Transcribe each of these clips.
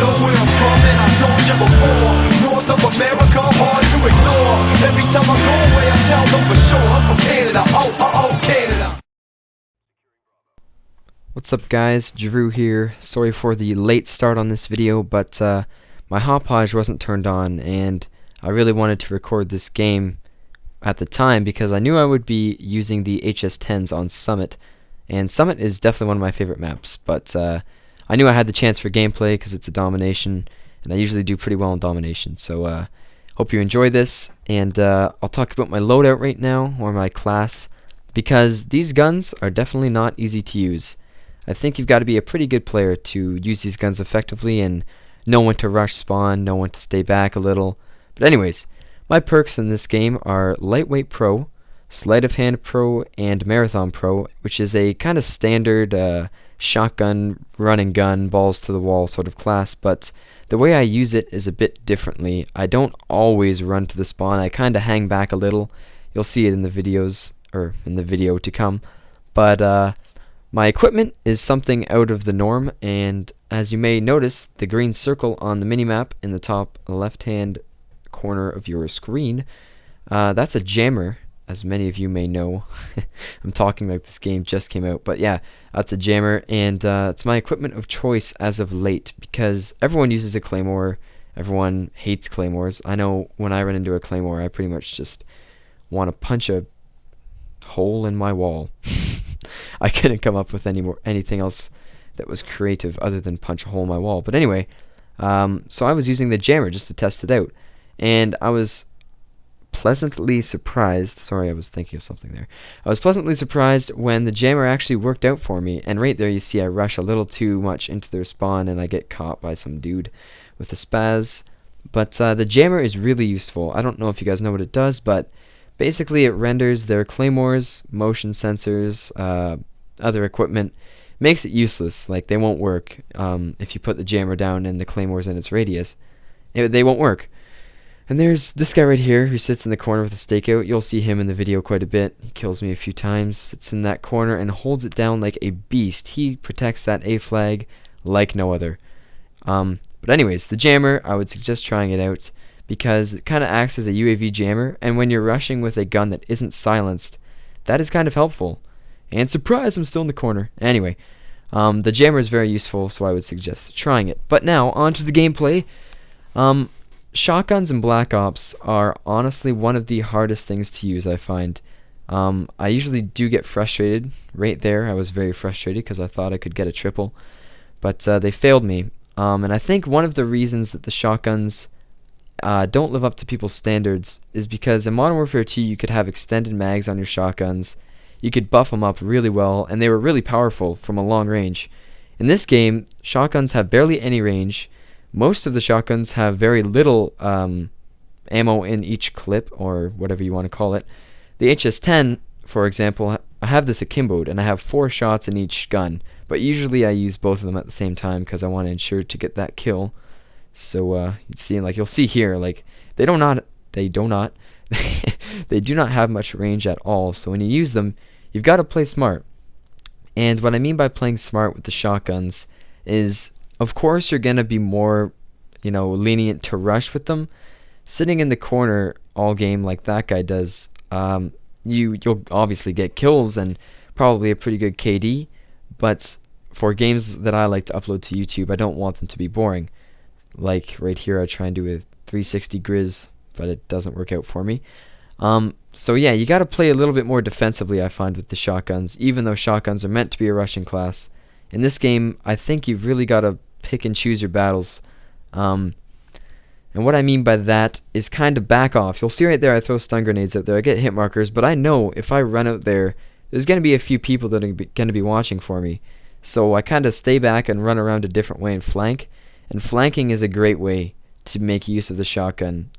know where I'm from and I told you before. North of America, hard to ignore. Every time I go away I tell them for sure I'm from Canada, oh, Canada. What's up guys, Drew here. Sorry for the late start on this video, but my Hauppauge wasn't turned on and I really wanted to record this game at the time because I knew I would be using the HS10's on Summit, and Summit is definitely one of my favorite maps, but I knew I had the chance for gameplay because it's a domination and I usually do pretty well in domination, so hope you enjoy this. And I'll talk about my loadout right now, or my class, because these guns are definitely not easy to use. I think you've got to be a pretty good player to use these guns effectively and know when to rush spawn, know when to stay back a little. But anyways, my perks in this game are Lightweight Pro, Sleight of Hand Pro, and Marathon Pro, which is a kind of standard shotgun, run and gun, balls to the wall sort of class, but the way I use it is a bit differently. I don't always run to the spawn, I kind of hang back a little. You'll see it in the videos, or in the video to come. But my equipment is something out of the norm, and as you may notice, the green circle on the minimap in the top left-hand corner of your screen, that's a jammer, as many of you may know. I'm talking like this game just came out, but yeah, that's a jammer, and it's my equipment of choice as of late, because everyone uses a claymore, everyone hates claymores. I know when I run into a claymore, I pretty much just want to punch a hole in my wall. I couldn't come up with anything else that was creative other than punch a hole in my wall. But anyway, so I was using the jammer just to test it out, and I was pleasantly surprised. Sorry, I was thinking of something there. I was pleasantly surprised when the jammer actually worked out for me, and right there you see I rush a little too much into their spawn and I get caught by some dude with a spaz. But the jammer is really useful. I don't know if you guys know what it does, but basically it renders their claymores, motion sensors, other equipment, makes it useless. Like, they won't work if you put the jammer down and the claymores in its radius. They won't work. And there's this guy right here who sits in the corner with a stakeout. You'll see him in the video quite a bit. He kills me a few times, sits in that corner and holds it down like a beast. He protects that A flag like no other. But anyways, the jammer, I would suggest trying it out, because it kind of acts as a UAV jammer, and when you're rushing with a gun that isn't silenced, that is kind of helpful. And surprise, I'm still in the corner. Anyway, the jammer is very useful, so I would suggest trying it. But now, on to the gameplay. Shotguns in Black Ops are honestly one of the hardest things to use, I find. I usually do get frustrated. Right there, I was very frustrated because I thought I could get a triple, but they failed me. And I think one of the reasons that the shotguns don't live up to people's standards is because in Modern Warfare 2 you could have extended mags on your shotguns, you could buff them up really well, and they were really powerful from a long range. In this game, shotguns have barely any range. Most of the shotguns have very little ammo in each clip, or whatever you want to call it. The HS10, for example, I have this Akimbo, and I have 4 shots in each gun, but usually I use both of them at the same time because I want to ensure to get that kill. So you'll see here, like, they do not have much range at all. So when you use them, you've got to play smart. And what I mean by playing smart with the shotguns is, of course, you're gonna be more, lenient to rush with them. Sitting in the corner all game like that guy does, you'll obviously get kills and probably a pretty good KD. But for games that I like to upload to YouTube, I don't want them to be boring. Like right here, I try and do a 360 Grizz, but it doesn't work out for me. So yeah, you gotta play a little bit more defensively, I find, with the shotguns, even though shotguns are meant to be a rushing class. In this game, I think you've really gotta pick and choose your battles. And what I mean by that is kind of back off. You'll see right there I throw stun grenades out there, I get hit markers, but I know if I run out there, there's gonna be a few people that are gonna be watching for me. So I kind of stay back and run around a different way and flank. And flanking is a great way to make use of the shotgun.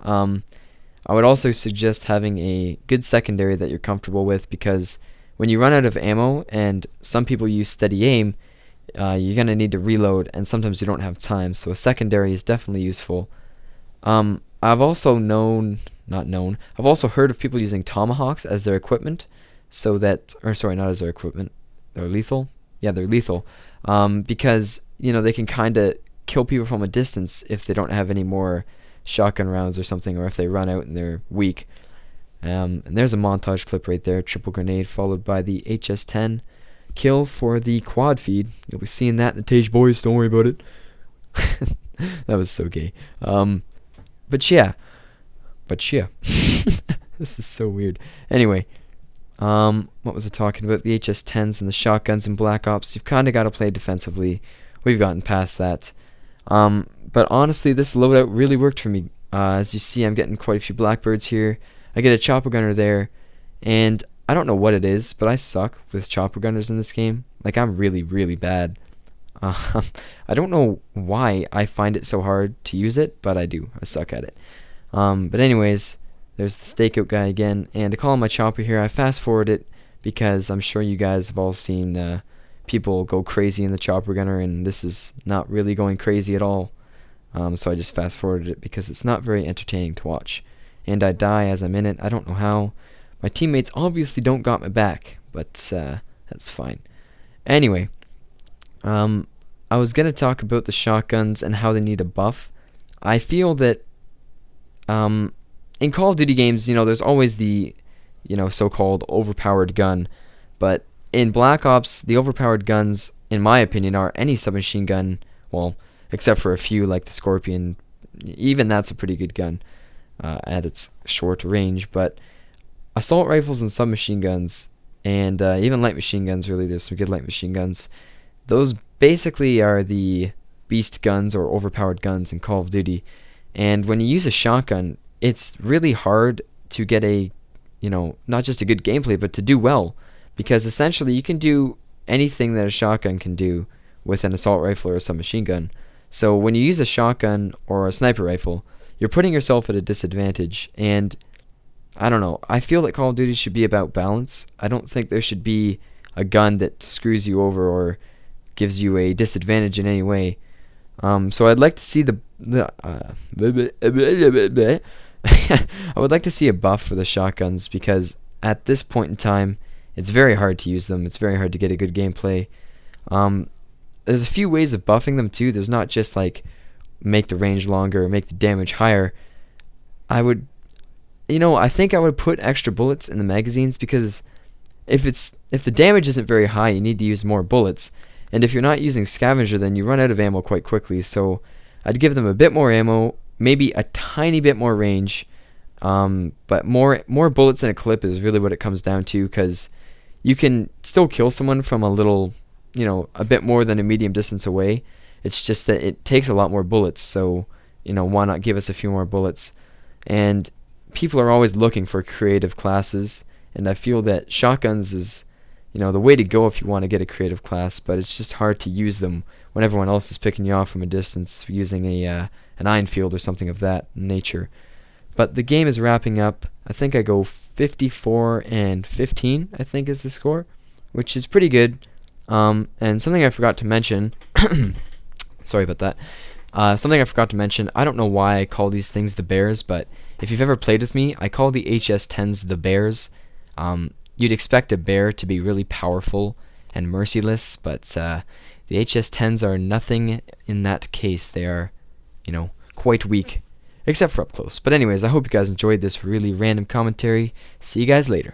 I would also suggest having a good secondary that you're comfortable with, because when you run out of ammo, and some people use steady aim, you're going to need to reload, and sometimes you don't have time, so a secondary is definitely useful. I've also I've also heard of people using tomahawks as their equipment, so that, or sorry, not as their equipment, they're lethal? Yeah, they're lethal, because, they can kind of kill people from a distance if they don't have any more shotgun rounds or something, or if they run out and they're weak. And there's a montage clip right there, triple grenade followed by the HS10 kill for the quad feed. You'll be seeing that in the Tage boys, don't worry about it. That was so gay. But yeah. This is so weird. Anyway, what was I talking about? The HS10's and the shotguns in Black Ops. You've kind of got to play defensively. We've gotten past that. But honestly, this loadout really worked for me. As you see, I'm getting quite a few Blackbirds here. I get a chopper gunner there, and I don't know what it is, but I suck with chopper gunners in this game. Like, I'm really, really bad. I don't know why I find it so hard to use it, but I do. I suck at it. But anyways, there's the stakeout guy again, and to call him my chopper here, I fast forward it because I'm sure you guys have all seen people go crazy in the chopper gunner, and this is not really going crazy at all. So I just fast forwarded it because it's not very entertaining to watch. And I die as I'm in it. I don't know how. My teammates obviously don't got my back, but that's fine. Anyway, I was going to talk about the shotguns and how they need a buff. I feel that in Call of Duty games, there's always the, so-called overpowered gun. But in Black Ops, the overpowered guns, in my opinion, are any submachine gun, well, except for a few like the Scorpion. Even that's a pretty good gun at its short range. But assault rifles and submachine guns, and even light machine guns, really, there's some good light machine guns. Those basically are the beast guns or overpowered guns in Call of Duty. And when you use a shotgun, it's really hard to get a, not just a good gameplay, but to do well. Because essentially you can do anything that a shotgun can do with an assault rifle or a submachine gun. So when you use a shotgun or a sniper rifle, you're putting yourself at a disadvantage. And I don't know, I feel that Call of Duty should be about balance. I don't think there should be a gun that screws you over or gives you a disadvantage in any way. So I'd like to see I would like to see a buff for the shotguns, because at this point in time, it's very hard to use them. It's very hard to get a good gameplay. There's a few ways of buffing them too. There's not just like make the range longer or make the damage higher. I think I would put extra bullets in the magazines, because if the damage isn't very high, you need to use more bullets. And if you're not using scavenger, then you run out of ammo quite quickly. So I'd give them a bit more ammo, maybe a tiny bit more range, but more bullets in a clip is really what it comes down to, because you can still kill someone from a little, a bit more than a medium distance away. It's just that it takes a lot more bullets, so, why not give us a few more bullets? And people are always looking for creative classes, and I feel that shotguns is, the way to go if you want to get a creative class, but it's just hard to use them when everyone else is picking you off from a distance using an iron field or something of that nature. But the game is wrapping up. I think I go 54-15, I think is the score, which is pretty good. And something I forgot to mention, sorry about that. Something I forgot to mention, I don't know why I call these things the Bears, but if you've ever played with me, I call the HS10's the Bears. You'd expect a bear to be really powerful and merciless, but the HS10's are nothing in that case. They are, quite weak, except for up close. But anyways, I hope you guys enjoyed this really random commentary. See you guys later.